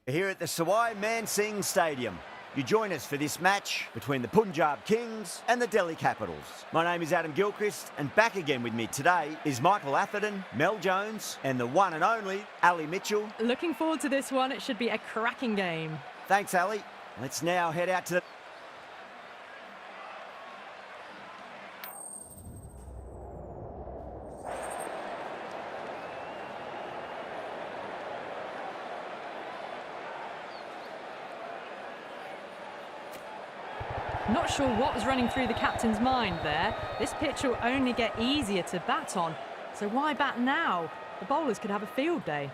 Here at the Sawai Man Singh Stadium. You join us for this match between the Punjab Kings and the Delhi Capitals. My name is Adam Gilchrist, and back again with me today is Michael Atherton, Mel Jones, and the one and only Ali Mitchell. Looking forward to this one. It should be a cracking game. Thanks, Ali. Let's now head out to the... Not sure what was running through the captain's mind there. This pitch will only get easier to bat on. So why bat now? The bowlers could have a field day.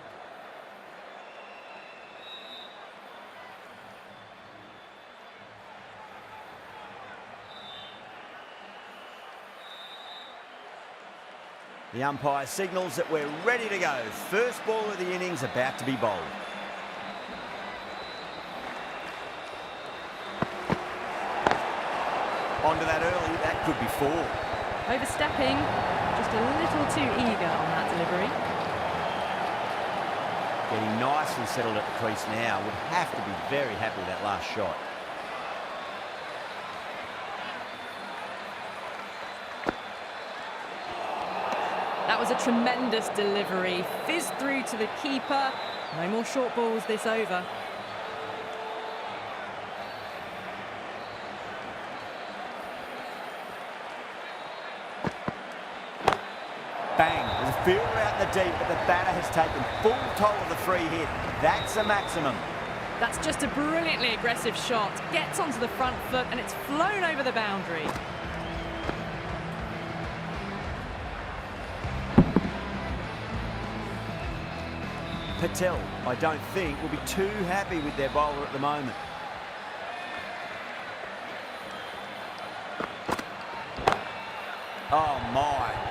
The umpire signals that we're ready to go. First ball of the innings about to be bowled. Onto that early, that could be four. Overstepping, just a little too eager on that delivery. Getting nicely settled at the crease now. Would have to be very happy with that last shot. That was a tremendous delivery. Fizzed through to the keeper. No more short balls this over. Bang, there's a fielder out in the deep, but the batter has taken full toll of the free hit. That's a maximum. That's just a brilliantly aggressive shot. Gets onto the front foot and it's flown over the boundary. Patel, I don't think, will be too happy with their bowler at the moment. Oh my.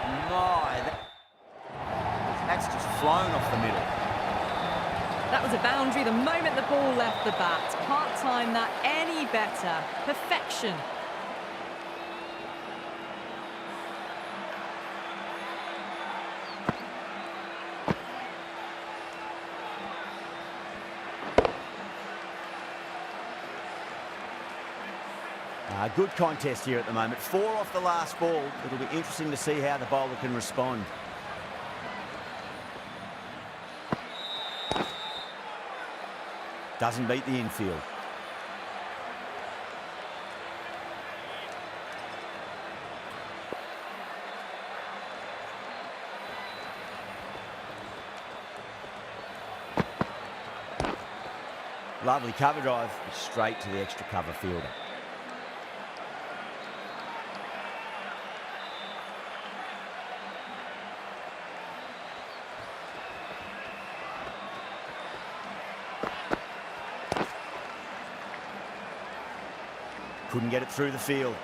That's just flown off the middle. That was a boundary the moment the ball left the bat. Can't time that any better. Perfection. Good contest here at the moment. 4 off the last ball. It'll be interesting to see how the bowler can respond. Doesn't beat the infield. Lovely cover drive, straight to the extra cover fielder. Couldn't get it through the field.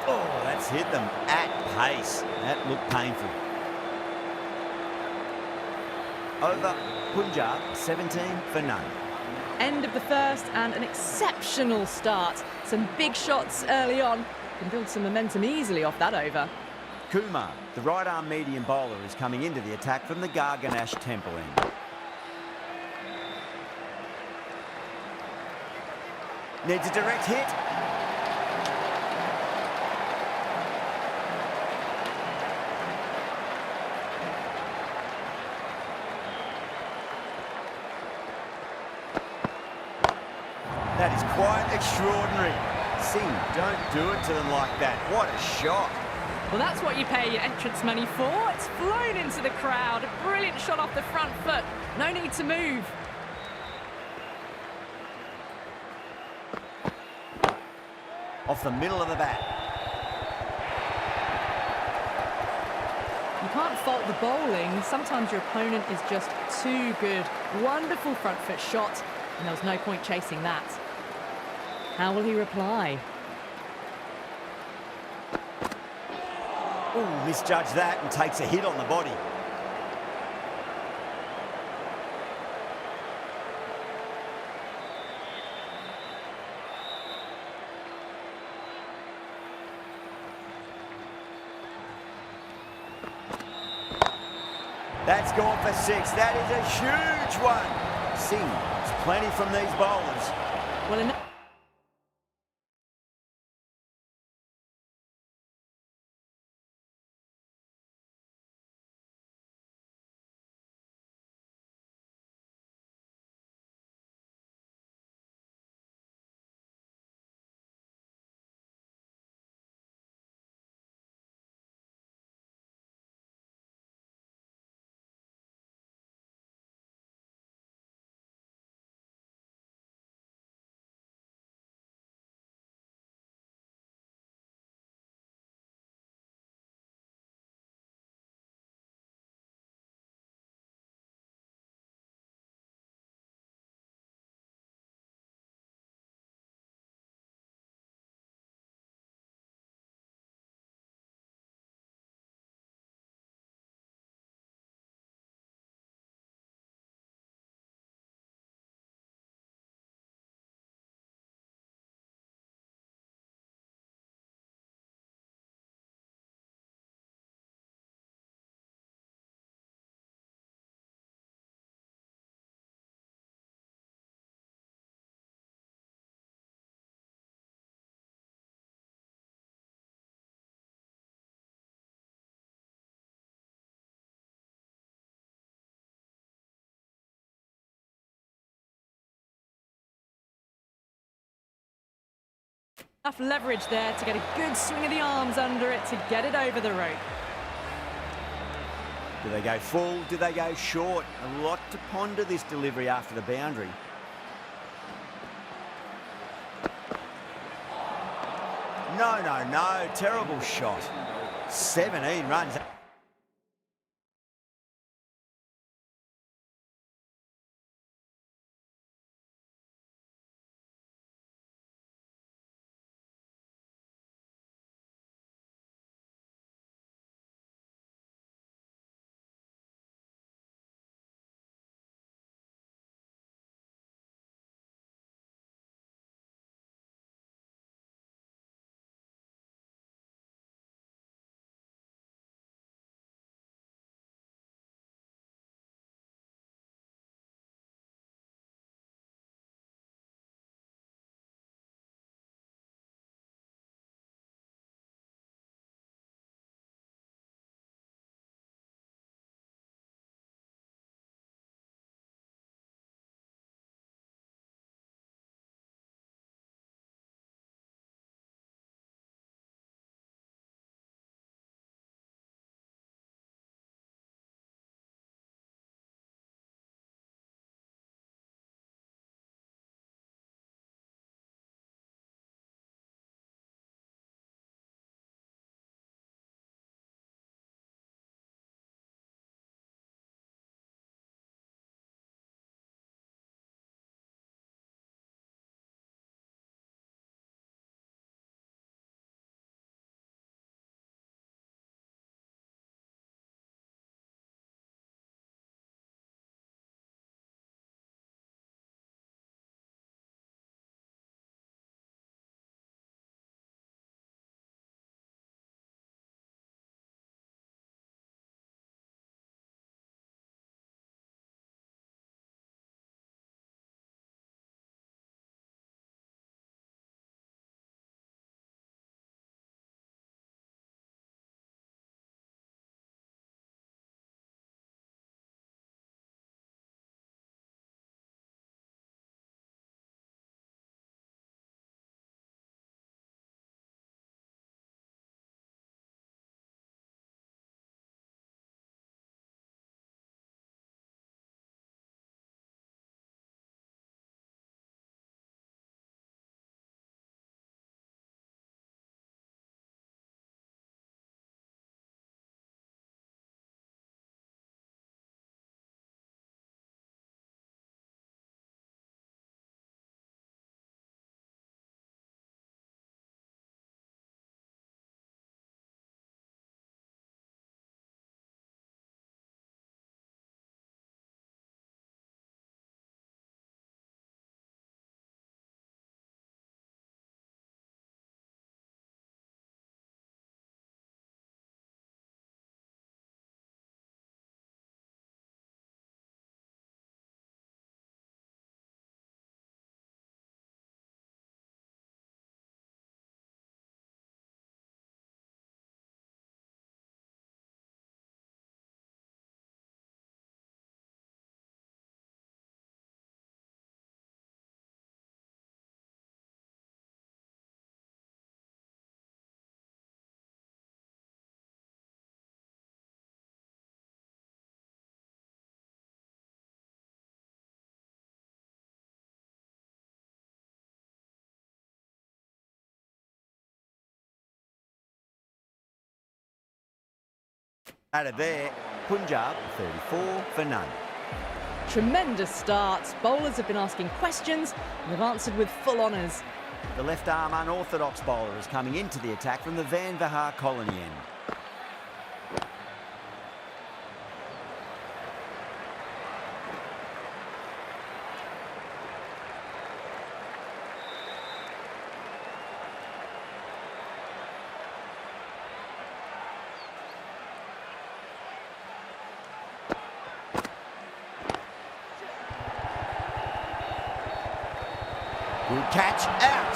Oh, that's hit them at pace. That looked painful. Over Punjab, 17 for none. End of the first and an exceptional start. Some big shots early on. Can build some momentum easily off that over. Kumar, the right-arm medium bowler, is coming into the attack from the Garganash Temple end. Needs a direct hit. That is quite extraordinary. Singh, don't do it to them like that. What a shot. Well, that's what you pay your entrance money for. It's flown into the crowd. A brilliant shot off the front foot. No need to move. Off the middle of the bat. You can't fault the bowling. Sometimes your opponent is just too good. Wonderful front foot shot, and there was no point chasing that. How will he reply? Ooh, misjudged that and takes a hit on the body. That's gone for 6. That is a huge one. Singh, there's plenty from these bowlers. Well, enough leverage there to get a good swing of the arms under it to get it over the rope. Do they go full? Do they go short? A lot to ponder this delivery after the boundary. No, no, no. Terrible shot. 17 runs. Out of there, Punjab 34 for none. Tremendous start. Bowlers have been asking questions and they've answered with full honours. The left-arm unorthodox bowler is coming into the attack from the Van Vahar colony end. Good catch, out.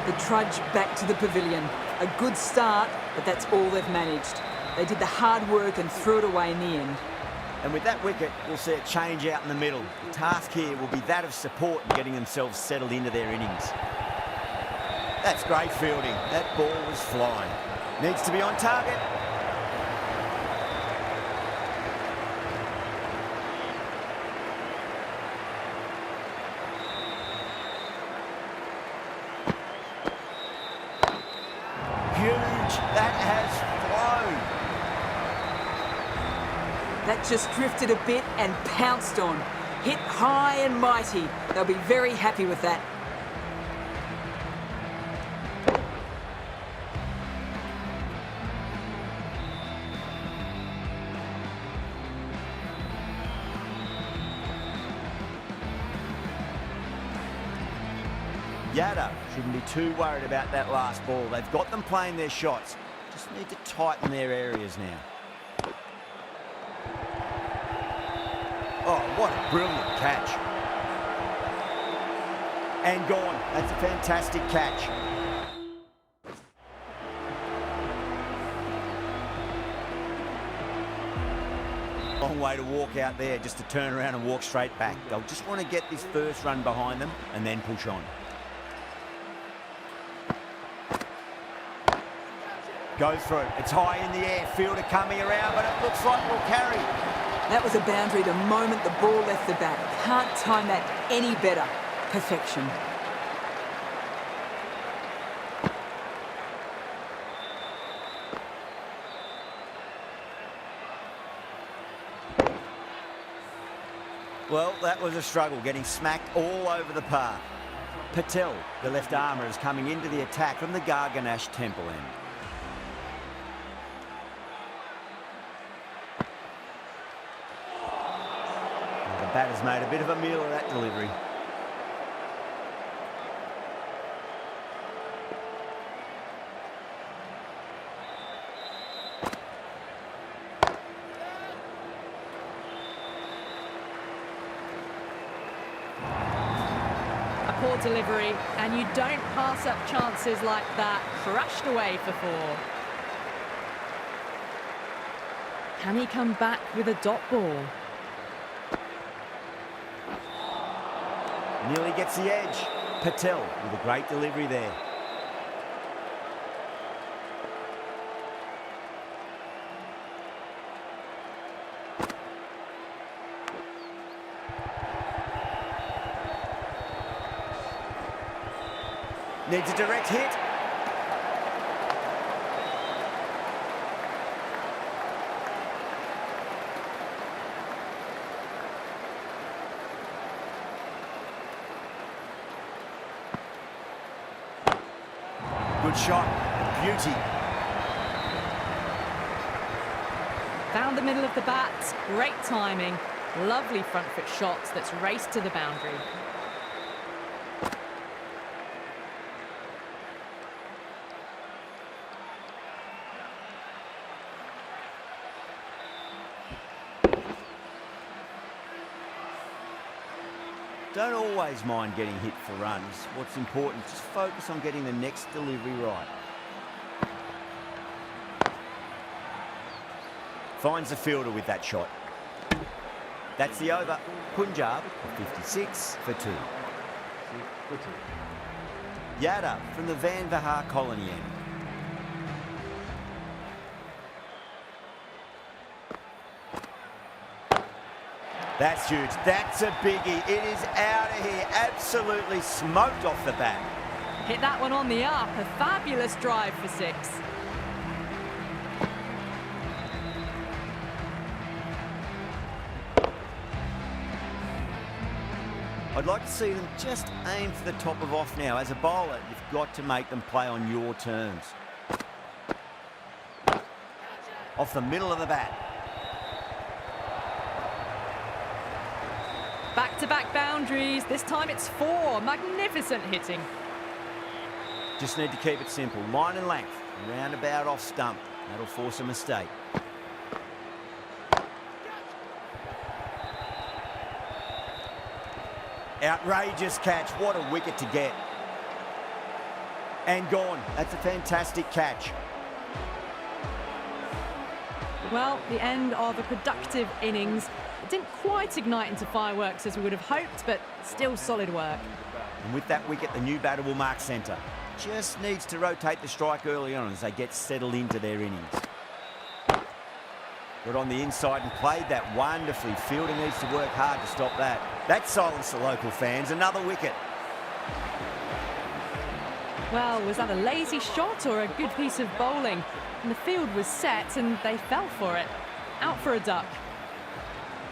The trudge back to the pavilion. A good start, but that's all they've managed. They did the hard work and threw it away in the end. And with that wicket, we'll see a change out in the middle. The task here will be that of support and getting themselves settled into their innings. That's great fielding. That ball was flying. Needs to be on target. Huge. That has flown. That just drifted a bit and pounced on. Hit high and mighty. They'll be very happy with that. Yada shouldn't be too worried about that last ball. They've got them playing their shots. Just need to tighten their areas now. Oh, what a brilliant catch. And gone. That's a fantastic catch. Long way to walk out there just to turn around and walk straight back. They'll just want to get this first run behind them and then push on. Go through. It's high in the air. Fielder coming around, but it looks like we'll carry. That was a boundary the moment the ball left the bat. Can't time that any better. Perfection. Well, that was a struggle, getting smacked all over the park. Patel, the left armour, is coming into the attack from the Garganash Temple end. The batter's made a bit of a meal of that delivery. A poor delivery, and you don't pass up chances like that. Crushed away for 4. Can he come back with a dot ball? Nearly gets the edge. Patel with a great delivery there. Needs a direct hit. Good shot, beauty. Found the middle of the bat, great timing. Lovely front foot shot that's raced to the boundary. Don't always mind getting hit for runs. What's important is just focus on getting the next delivery right. Finds the fielder with that shot. That's the over. Punjab 56 for 2. Yada from the Van Vahar colony end. That's huge. That's a biggie. It is out of here. Absolutely smoked off the bat. Hit that one on the up. A fabulous drive for 6. I'd like to see them just aim for the top of off now. As a bowler, you've got to make them play on your terms. Off the middle of the bat. Back-to-back boundaries. This time it's 4. Magnificent hitting. Just need to keep it simple. Line and length. Roundabout off stump. That'll force a mistake. Outrageous catch. What a wicket to get. And gone. That's a fantastic catch. Well, the end of a productive innings. It didn't quite ignite into fireworks as we would have hoped, but still solid work. And with that wicket, the new batter will mark centre. Just needs to rotate the strike early on as they get settled into their innings. Got on the inside and played that wonderfully. Fielder needs to work hard to stop that. That silenced the local fans. Another wicket. Well, was that a lazy shot or a good piece of bowling? And the field was set and they fell for it. Out for a duck.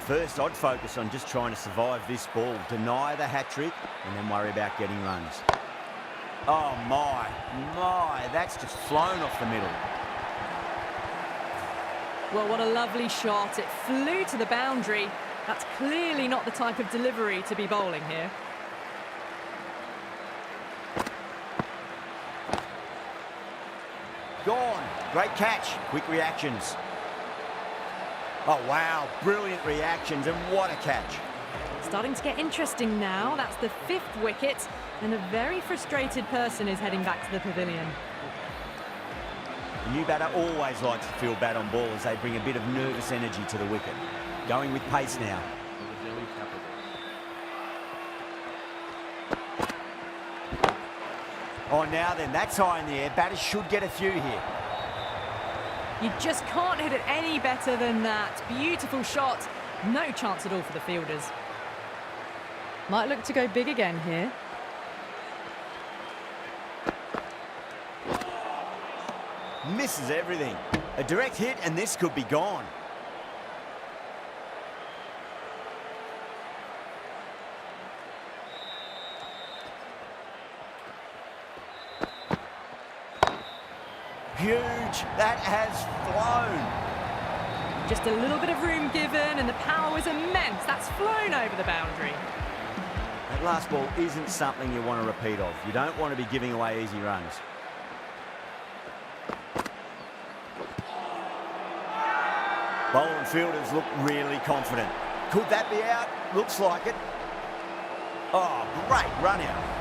First, I'd focus on just trying to survive this ball, deny the hat-trick, and then worry about getting runs. Oh, my, that's just flown off the middle. Well, what a lovely shot. It flew to the boundary. That's clearly not the type of delivery to be bowling here. Gone. Great catch. Quick reactions. Oh, wow. Brilliant reactions, and what a catch. Starting to get interesting now. That's the 5th wicket, and a very frustrated person is heading back to the pavilion. The new batter always likes to feel bad on ball as they bring a bit of nervous energy to the wicket. Going with pace now. Oh, now then, that's high in the air. Batters should get a few here. You just can't hit it any better than that. Beautiful shot. No chance at all for the fielders. Might look to go big again here. Misses everything. A direct hit and this could be gone. Huge. That has flown. Just a little bit of room given and the power was immense. That's flown over the boundary. That last ball isn't something you want to repeat of. You don't want to be giving away easy runs. Bowler and fielders look really confident. Could that be out? Looks like it. Oh, great run out.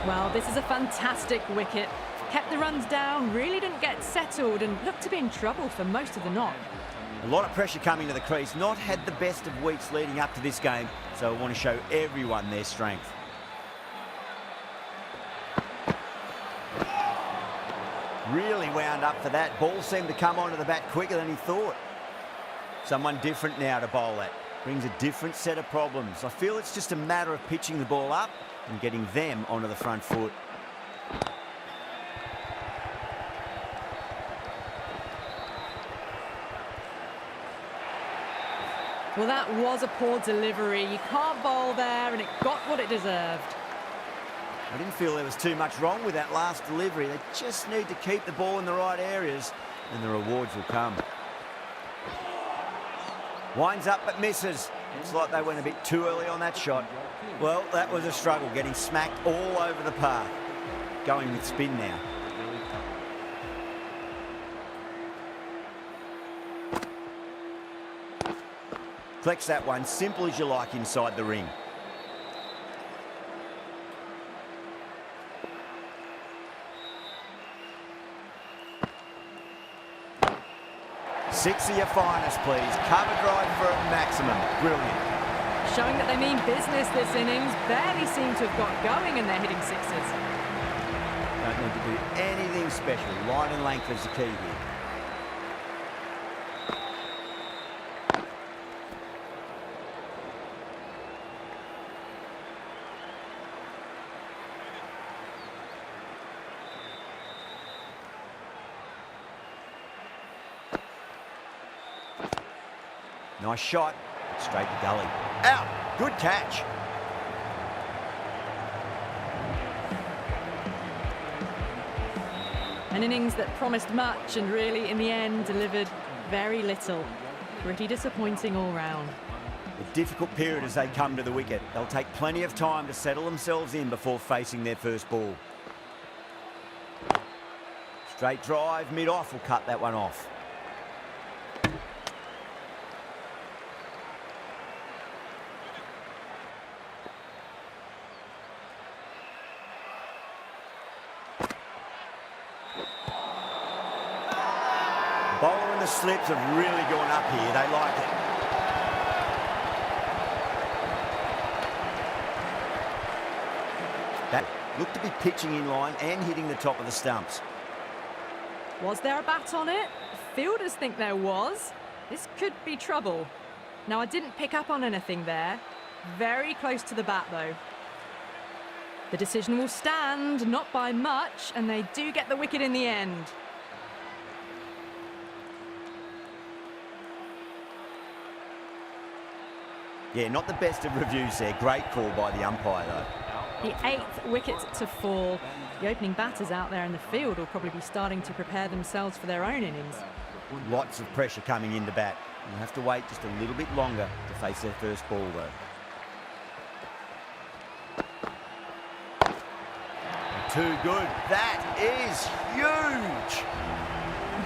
Well, this is a fantastic wicket. Kept the runs down, really didn't get settled and looked to be in trouble for most of the knock. A lot of pressure coming to the crease. Not had the best of weeks leading up to this game, so I want to show everyone their strength. Really wound up for that. Ball seemed to come onto the bat quicker than he thought. Someone different now to bowl at. Brings a different set of problems. I feel it's just a matter of pitching the ball up and getting them onto the front foot. Well, that was a poor delivery. You can't bowl there and it got what it deserved. I didn't feel there was too much wrong with that last delivery. They just need to keep the ball in the right areas and the rewards will come. Winds up but misses. Looks like they went a bit too early on that shot. Well, that was a struggle, getting smacked all over the path. Going with spin now. Collects that one, simple as you like inside the ring. Six of your finest, please. Cover drive for a maximum. Brilliant. Showing that they mean business this innings. Barely seem to have got going and they're hitting sixes. Don't need to do anything special. Line and length is the key here. Nice shot. Straight to gully. Out. Good catch. An innings that promised much and really, in the end, delivered very little. Pretty disappointing all round. A difficult period as they come to the wicket. They'll take plenty of time to settle themselves in before facing their first ball. Straight drive, mid-off will cut that one off. Bowler and the slips have really gone up here. They like it. That looked to be pitching in line and hitting the top of the stumps. Was there a bat on it? Fielders think there was. This could be trouble. Now, I didn't pick up on anything there. Very close to the bat, though. The decision will stand, not by much, and they do get the wicket in the end. Yeah, not the best of reviews there. Great call by the umpire, though. The 8th wicket to fall. The opening batters out there in the field will probably be starting to prepare themselves for their own innings. Lots of pressure coming in to bat. You'll have to wait just a little bit longer to face their first ball, though. Too good. That is huge.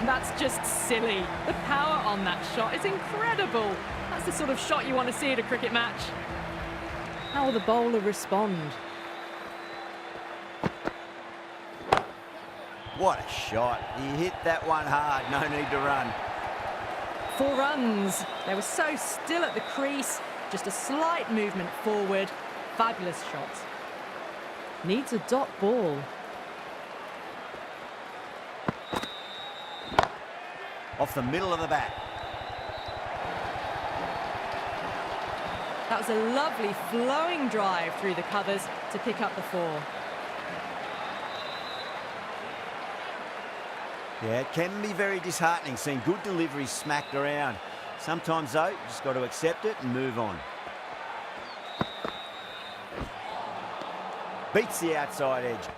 That's just silly. The power on that shot is incredible. That's the sort of shot you want to see at a cricket match. How will the bowler respond? What a shot. He hit that one hard. No need to run. 4 runs. They were so still at the crease. Just a slight movement forward. Fabulous shot. Needs a dot ball. Off the middle of the bat. That was a lovely flowing drive through the covers to pick up the 4. Yeah, it can be very disheartening seeing good deliveries smacked around. Sometimes, though, you just got to accept it and move on. Beats the outside edge.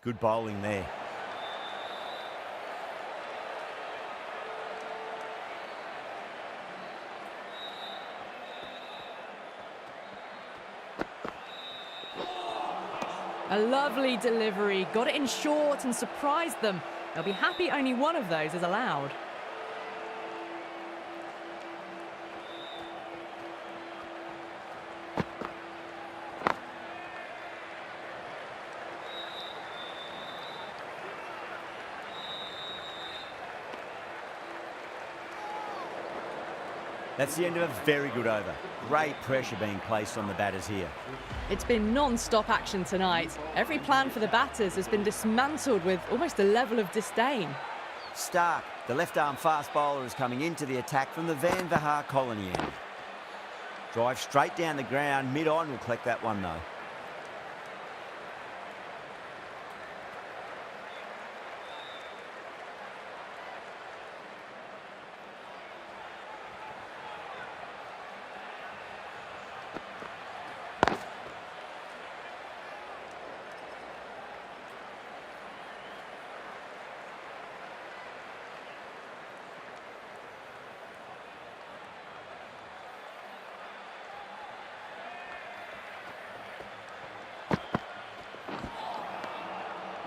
Good bowling there. A lovely delivery. Got it in short and surprised them. They'll be happy only one of those is allowed. That's the end of a very good over. Great pressure being placed on the batters here. It's been non-stop action tonight. Every plan for the batters has been dismantled with almost a level of disdain. Stark, the left-arm fast bowler, is coming into the attack from the Van Vahar colony end. Drive straight down the ground, mid-on will collect that one though.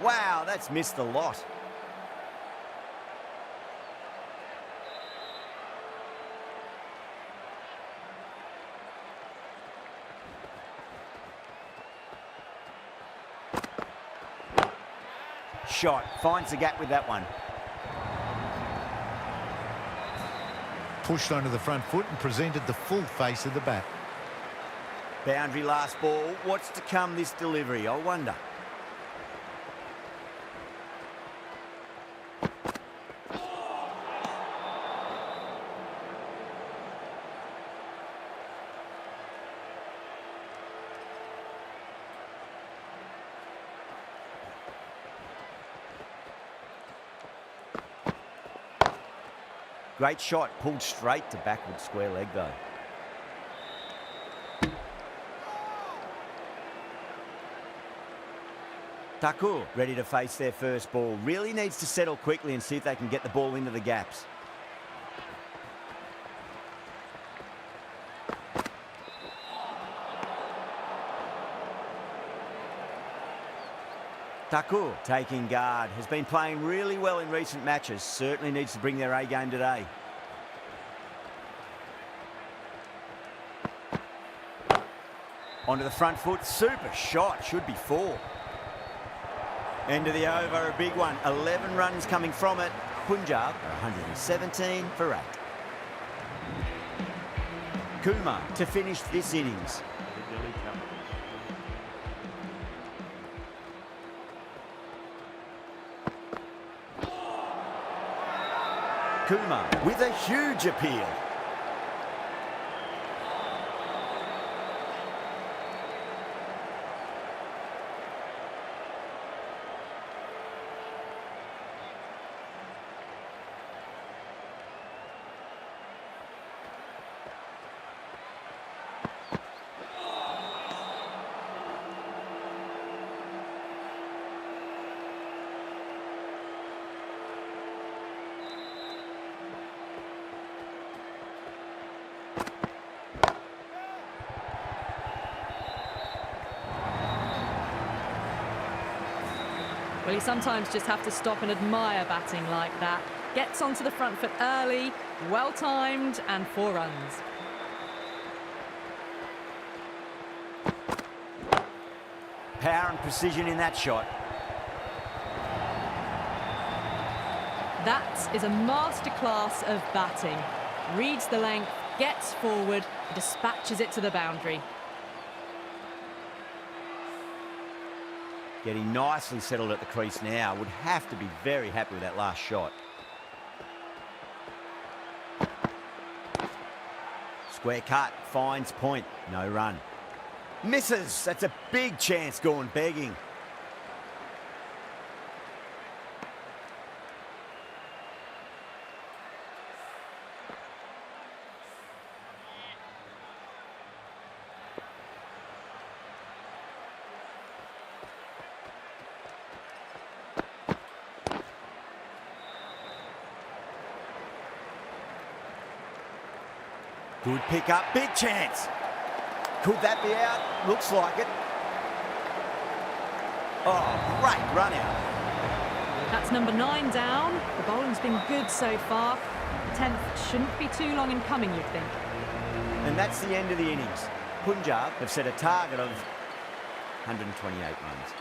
Wow, that's missed a lot. shot. Finds the gap with that one. Pushed onto the front foot and presented the full face of the bat. Boundary last ball. What's to come this delivery, I wonder. Great shot, pulled straight to backward square leg though. Thakur ready to face their first ball. Really needs to settle quickly and see if they can get the ball into the gaps. Thakur taking guard, has been playing really well in recent matches, certainly needs to bring their A game today. Onto the front foot, super shot, should be 4. End of the over, a big one, 11 runs coming from it. Punjab are 117 for 8. Kumar to finish this innings. Kumar with a huge appeal. Well, you sometimes just have to stop and admire batting like that. Gets onto the front foot early, well-timed, and 4 runs. Power and precision in that shot. That is a masterclass of batting. Reads the length, gets forward, dispatches it to the boundary. Getting nicely settled at the crease now. Would have to be very happy with that last shot. Square cut, finds point, no run. Misses, that's a big chance gone begging. Good pick up, big chance. Could that be out? Looks like it. Oh, great run out. That's number 9 down. The bowling's been good so far. The 10th shouldn't be too long in coming, you'd think. And that's the end of the innings. Punjab have set a target of 128 runs.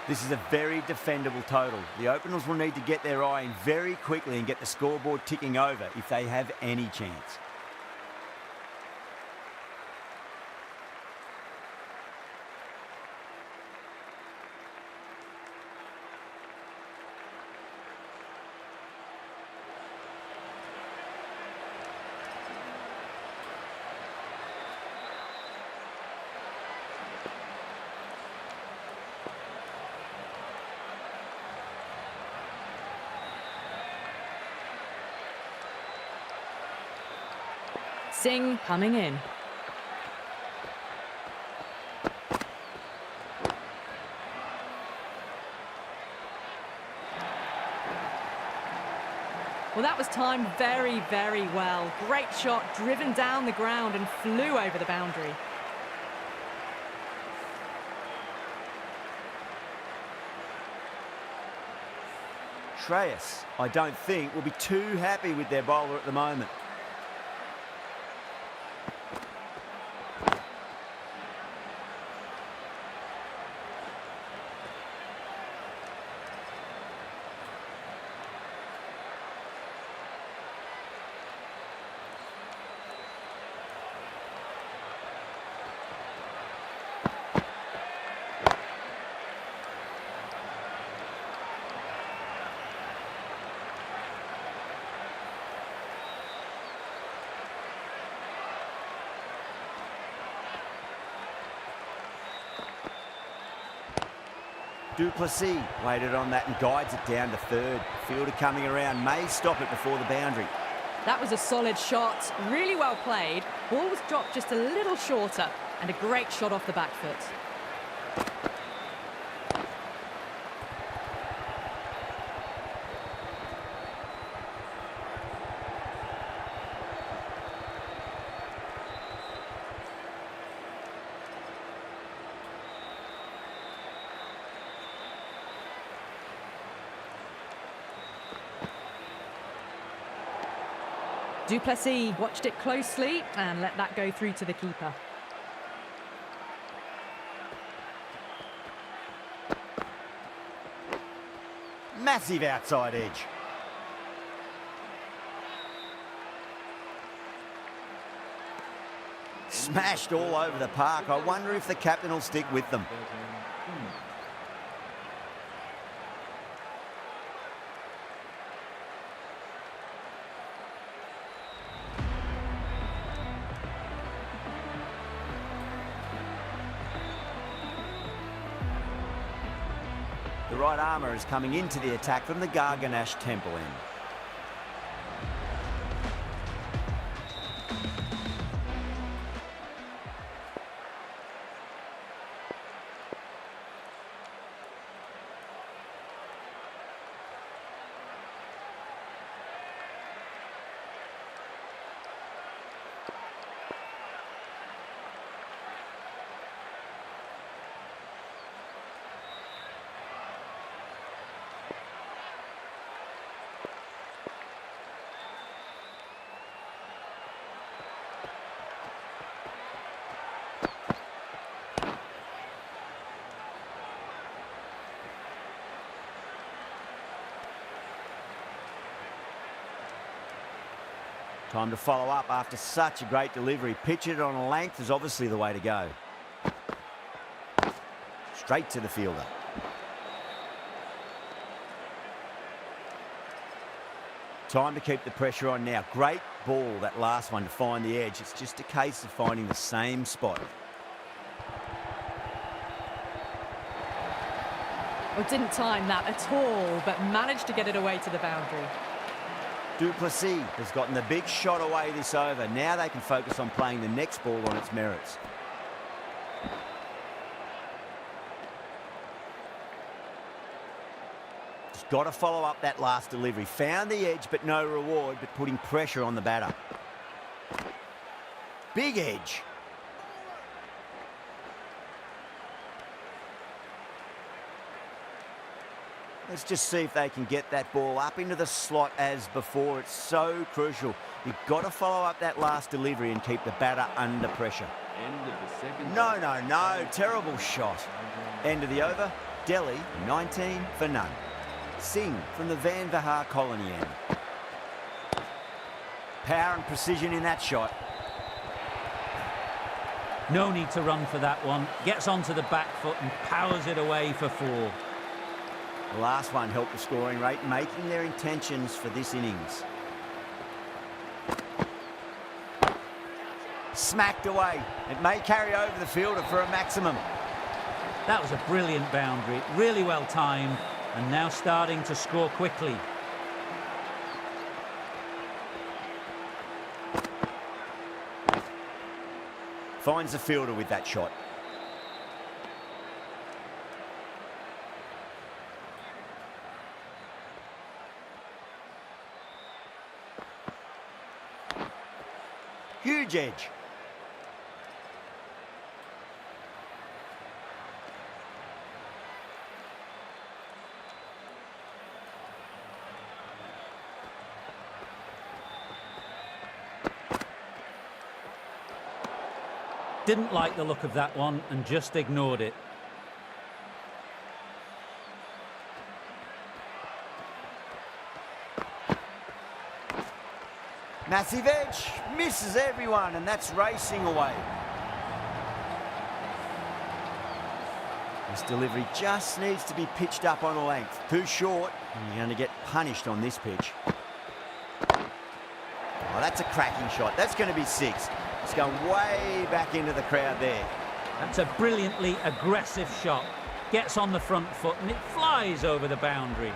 This is a very defendable total. The openers will need to get their eye in very quickly and get the scoreboard ticking over if they have any chance. Singh coming in. Well, that was timed very, very well. Great shot, driven down the ground and flew over the boundary. Shreyas, I don't think, will be too happy with their bowler at the moment. Duplessis waited on that and guides it down to third. Fielder coming around may stop it before the boundary. That was a solid shot, really well played. Ball was dropped just a little shorter, and a great shot off the back foot. Duplessis watched it closely and let that go through to the keeper. Massive outside edge. Smashed all over the park. I wonder if the captain will stick with them. The right armour is coming into the attack from the Garganash Temple end. Time to follow up after such a great delivery. Pitch it on a length is obviously the way to go. Straight to the fielder. Time to keep the pressure on now. Great ball, that last one, to find the edge. It's just a case of finding the same spot. Well, didn't time that at all, but managed to get it away to the boundary. Duplessis has gotten the big shot away this over. Now they can focus on playing the next ball on its merits. Just got to follow up that last delivery. Found the edge, but no reward, but putting pressure on the batter. Big edge. Let's just see if they can get that ball up into the slot as before. It's so crucial. You've got to follow up that last delivery and keep the batter under pressure. End of the second. No. Terrible shot. End of the over. Delhi, 19 for none. Singh from the Van Vahar colony end. Power and precision in that shot. No need to run for that one. Gets onto the back foot and powers it away for 4. The last one helped the scoring rate, making their intentions for this innings. Smacked away. It may carry over the fielder for a maximum. That was a brilliant boundary, really well timed, and now starting to score quickly. Finds the fielder with that shot. Huge edge. Didn't like the look of that one and just ignored it. Massive edge, misses everyone, and that's racing away. This delivery just needs to be pitched up on a length. Too short, and you're going to get punished on this pitch. Oh, that's a cracking shot. That's going to be 6. It's going way back into the crowd there. That's a brilliantly aggressive shot. gets on the front foot and it flies over the boundary.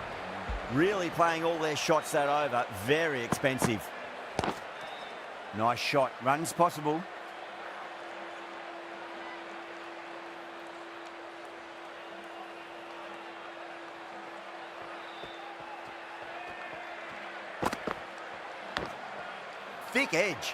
Really playing all their shots that over. Very expensive. Nice shot. Runs possible. Thick edge.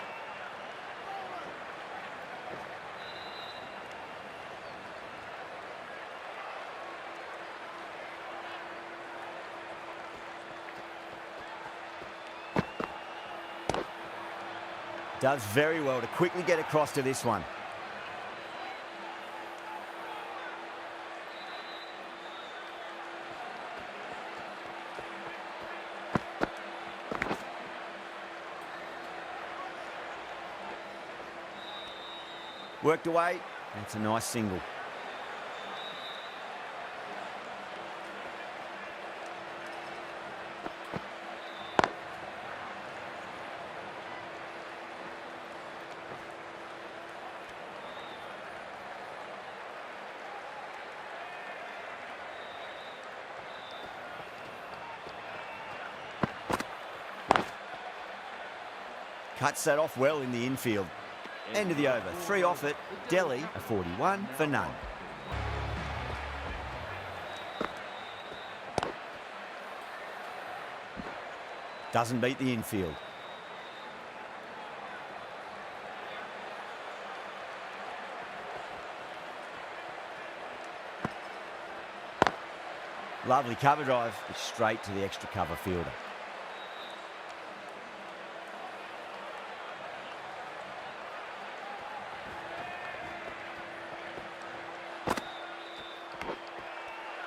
Does very well to quickly get across to this one. Worked away. That's a nice single. Cuts that off well in the infield. End of the over. 3 off it. Delhi a 41 for none. Doesn't beat the infield. Lovely cover drive. It's straight to the extra cover fielder.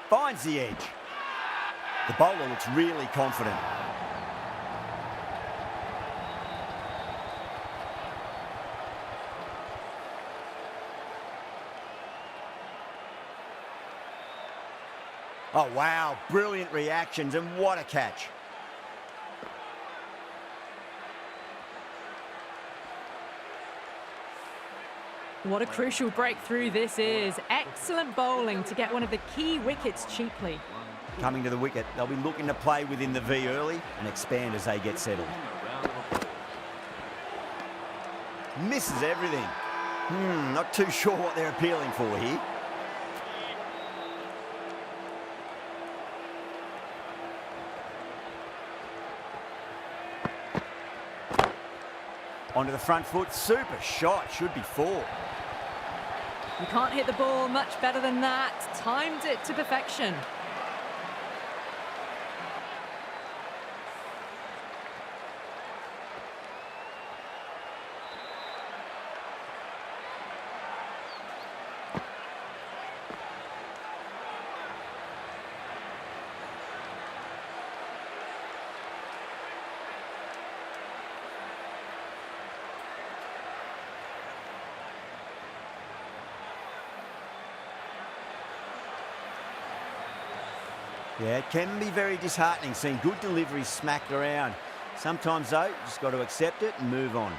Finds the edge. The bowler looks really confident. Oh, wow. Brilliant reactions, and what a catch. What a crucial breakthrough this is. Excellent bowling to get one of the key wickets cheaply. Coming to the wicket, they'll be looking to play within the V early and expand as they get settled. Misses everything. Not too sure what they're appealing for here. Onto the front foot, super shot, should be 4. You can't hit the ball much better than that. Timed it to perfection. Yeah, it can be very disheartening seeing good deliveries smacked around. Sometimes, though, you just got to accept it and move on.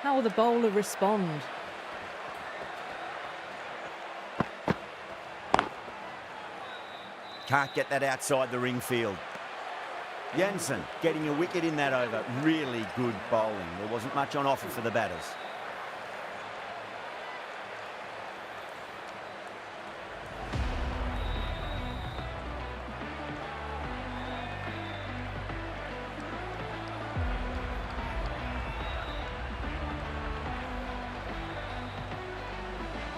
How will the bowler respond? Can't get that outside the ring field. Jansen getting a wicket in that over. Really good bowling. There wasn't much on offer for the batters.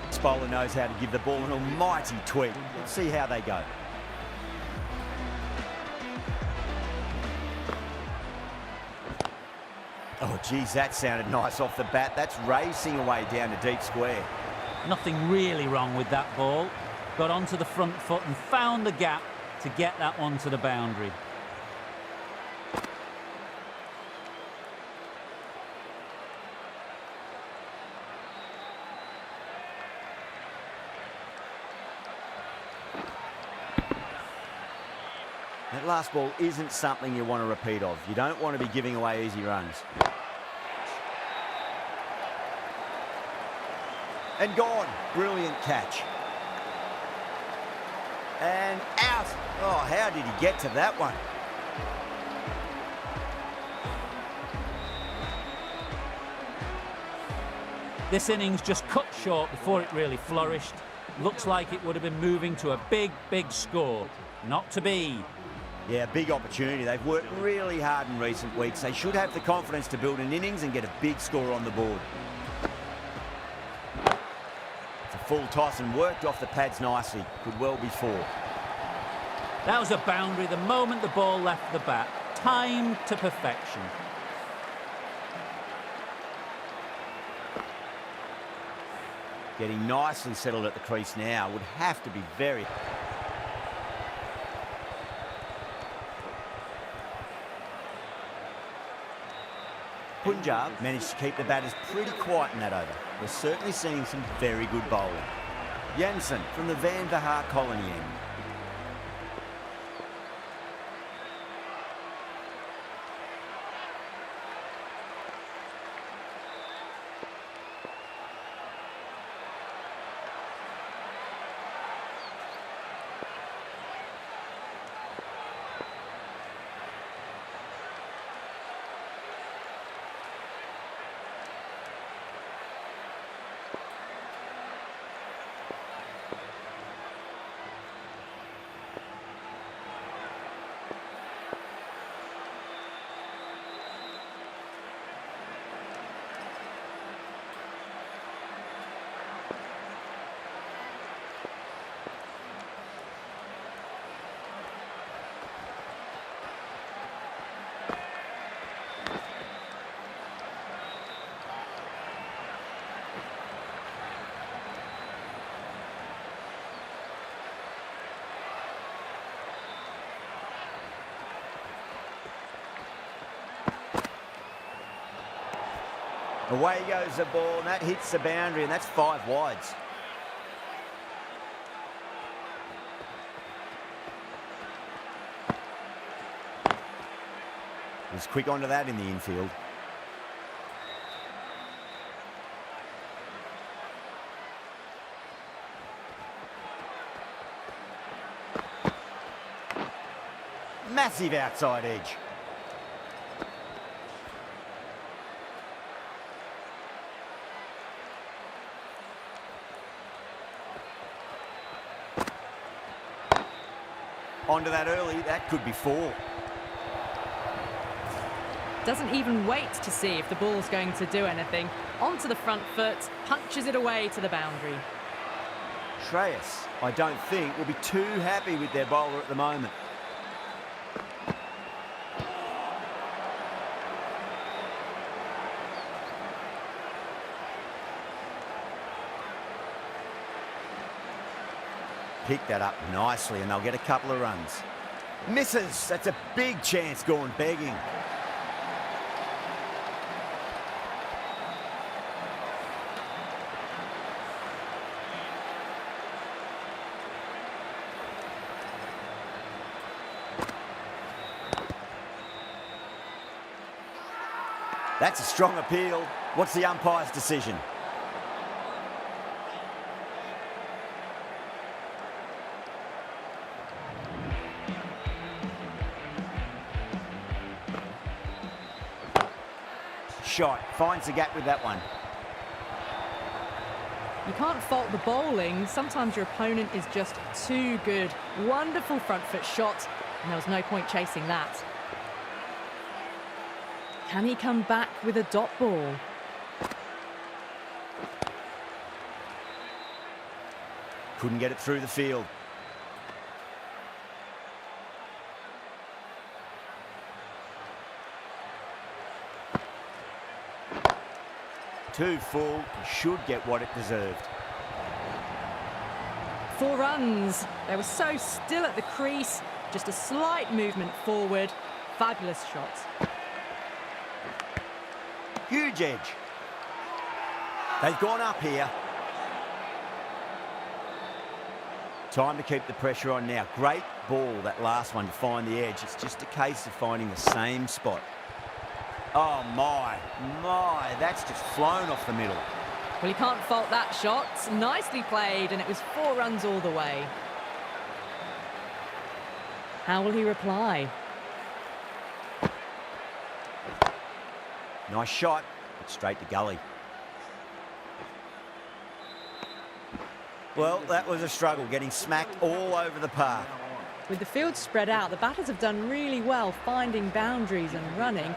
This bowler knows how to give the ball an almighty tweak. Let's see how they go. Oh, geez, that sounded nice off the bat. That's racing away down to deep square. Nothing really wrong with that ball. Got onto the front foot and found the gap to get that one to the boundary. That last ball isn't something you want to repeat of. You don't want to be giving away easy runs. And gone. Brilliant catch. And out. Oh, how did he get to that one? This innings just cut short before it really flourished. Looks like it would have been moving to a big, big score. Not to be. Yeah, big opportunity. They've worked really hard in recent weeks. They should have the confidence to build an innings and get a big score on the board. It's a full toss and worked off the pads nicely. Could well be 4. That was a boundary the moment the ball left the bat. Timed to perfection. Getting nicely settled at the crease now. Would have to be very... Punjab managed to keep the batters pretty quiet in that over. We're certainly seeing some very good bowling. Jansen from the Van Vahar colony end. Away goes the ball, and that hits the boundary, and that's 5 wides. Was quick onto that in the infield. Massive outside edge. Onto that early, that could be 4. Doesn't even wait to see if the ball's going to do anything. Onto the front foot, punches it away to the boundary. Shreyas, I don't think, will be too happy with their bowler at the moment. Pick that up nicely and they'll get a couple of runs. Misses. That's a big chance gone begging. That's a strong appeal. What's the umpire's decision? Shot, finds the gap with that one. You can't fault the bowling. Sometimes your opponent is just too good. Wonderful front foot shot, and there was no point chasing that. Can he come back with a dot ball? Couldn't get it through the field. Too full, he should get what it deserved. 4 runs. They were so still at the crease. Just a slight movement forward. Fabulous shot. Huge edge. They've gone up here. Time to keep the pressure on now. Great ball, that last one, to find the edge. It's just a case of finding the same spot. Oh, my, that's just flown off the middle. Well, you can't fault that shot. Nicely played, and it was 4 runs all the way. How will he reply? Nice shot, but straight to gully. Well, that was a struggle, getting smacked all over the park. With the field spread out, the batters have done really well finding boundaries and running,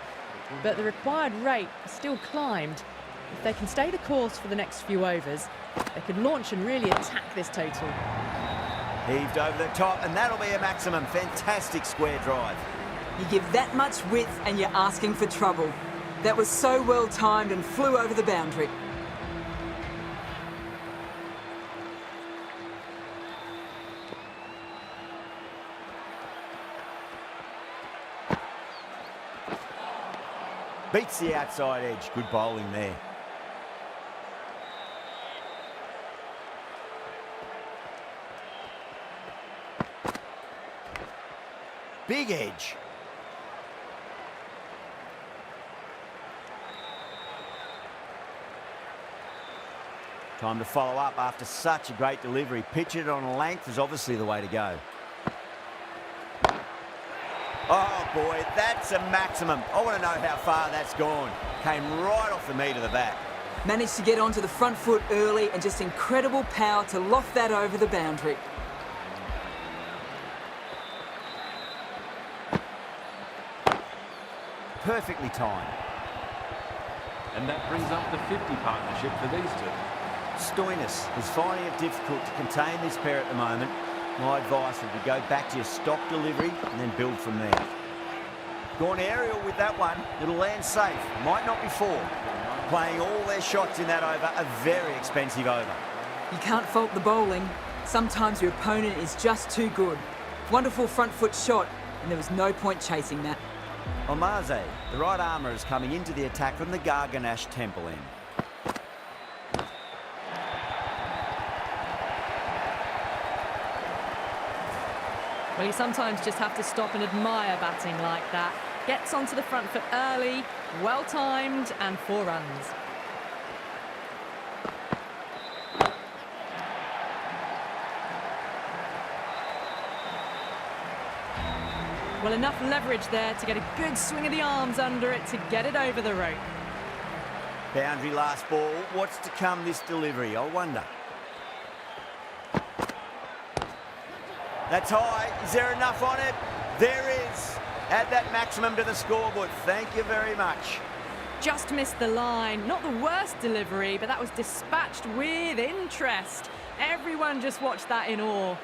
but the required rate has still climbed. If they can stay the course for the next few overs, they could launch and really attack this total. Heaved over the top, and that'll be a maximum. Fantastic square drive. You give that much width and you're asking for trouble. That was so well timed and flew over the boundary. Beats the outside edge. Good bowling there. Big edge. Time to follow up after such a great delivery. Pitch it on a length is obviously the way to go. Oh boy, that's a maximum. I want to know how far that's gone. Came right off the meat of the bat. Managed to get onto the front foot early and just incredible power to loft that over the boundary. Perfectly timed. And that brings up the 50 partnership for these two. Stoinis is finding it difficult to contain this pair at the moment. My advice would be go back to your stock delivery and then build from there. Gone aerial with that one. It'll land safe. Might not be 4. Playing all their shots in that over, a very expensive over. You can't fault the bowling. Sometimes your opponent is just too good. Wonderful front foot shot, and there was no point chasing that. Omarzai, the right armour, is coming into the attack from the Garganash Temple end. Well, you sometimes just have to stop and admire batting like that. Gets onto the front foot early, well timed, and 4 runs. Well, enough leverage there to get a good swing of the arms under it to get it over the rope. Boundary last ball. What's to come this delivery, I wonder. That's high. Is there enough on it? There is. Add that maximum to the scoreboard. Thank you very much. Just missed the line. Not the worst delivery, but that was dispatched with interest. Everyone just watched that in awe.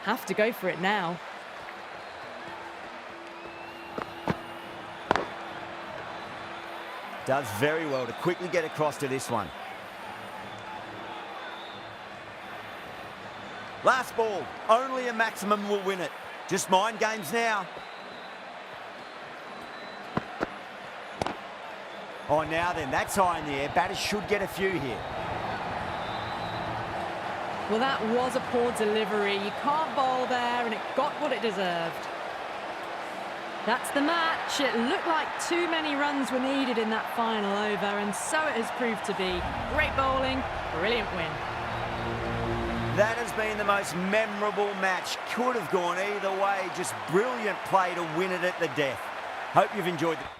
Have to go for it now. Does very well to quickly get across to this one. Last ball. Only a maximum will win it. Just mind games now. Oh, now then, that's high in the air. Batters should get a few here. Well, that was a poor delivery. You can't bowl there, and it got what it deserved. That's the match. It looked like too many runs were needed in that final over, and so it has proved to be. Great bowling, brilliant win. That has been the most memorable match. Could have gone either way. Just brilliant play to win it at the death. Hope you've enjoyed it.